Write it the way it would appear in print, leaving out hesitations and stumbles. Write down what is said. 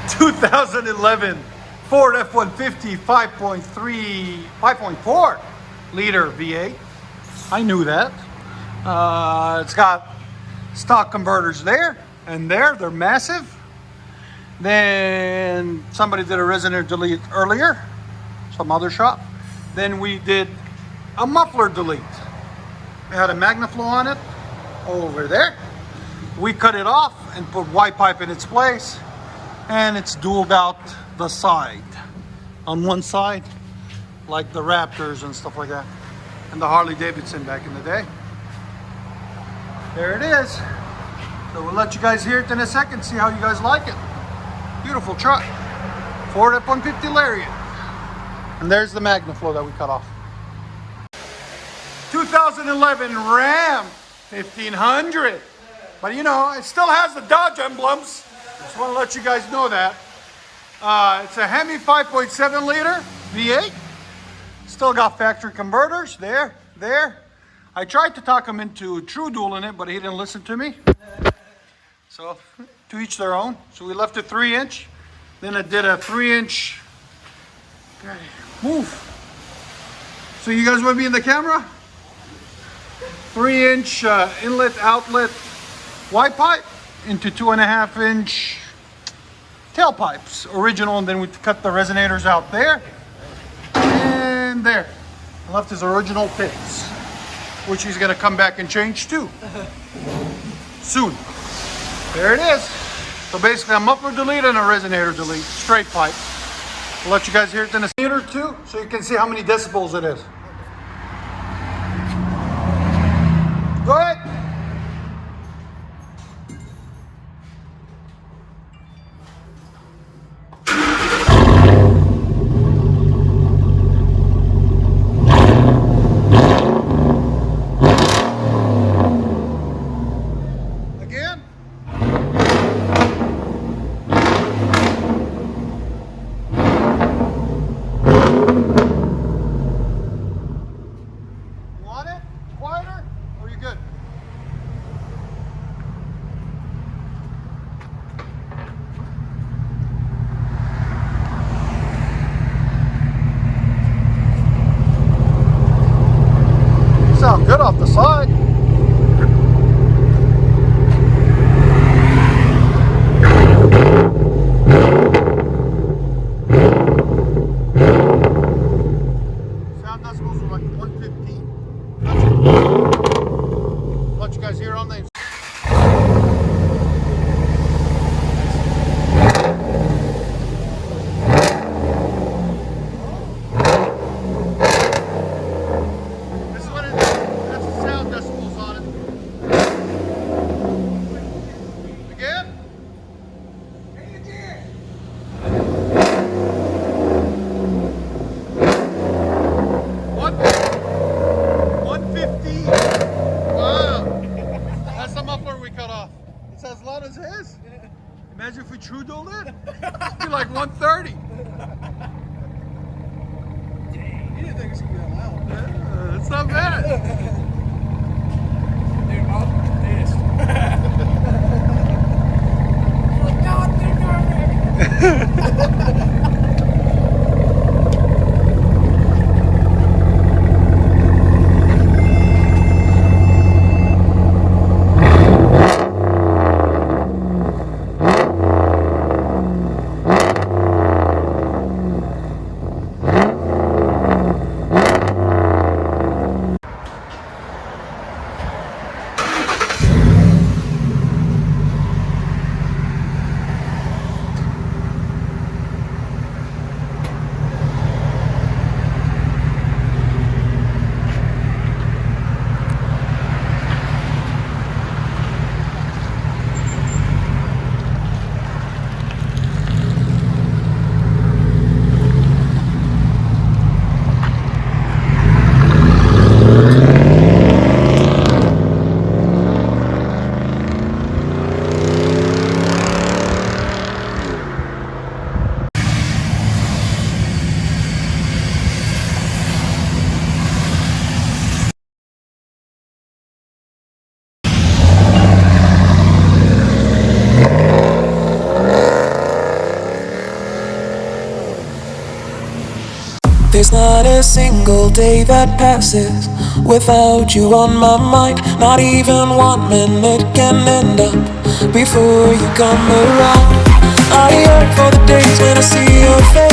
2011 Ford F-150 5.4 liter V8. I knew that. It's got stock converters there and there. They're massive. Then somebody did a resonator delete earlier, some other shop. Then we did a muffler delete. It had a MagnaFlow on it over there. We cut it off and put white pipe in its place, and it's dualed out the side. On one side, like the Raptors and stuff like that, and the Harley Davidson back in the day. There it is. So we'll let you guys hear it in a second, see how you guys like it. Beautiful truck. Ford F-150 Lariat. And there's the MagnaFlow that we cut off. 2011 Ram 1500. But you know, it still has the Dodge emblems. Just want to let you guys know that. It's a HEMI 5.7 liter V8. Still got factory converters there. I tried to talk him into true dual in it, but he didn't listen to me. So, to each their own. So we left it 3-inch. Then I did a 3-inch. Okay, move. So you guys want to be in the camera? 3-inch inlet outlet white pipe into 2.5-inch tailpipes, original, and then we cut the resonators out there and there. I left his original pits, which he's gonna come back and change too soon. There it is. So basically a muffler delete and a resonator delete, straight pipe. I'll let you guys hear it in a meter too, so you can see how many decibels it is. Go ahead. Sound good off the side. Sound decibels are like 115. Let you guys hear on these. As loud as his. Imagine if we true dualed it. It'd be like 130. Dang, you didn't think it was gonna be that loud. That's not bad. Dude, I'm pissed. Like, God, There's not a single day that passes without you on my mind. Not even 1 minute can end up before you come around. I yearn for the days when I see your face.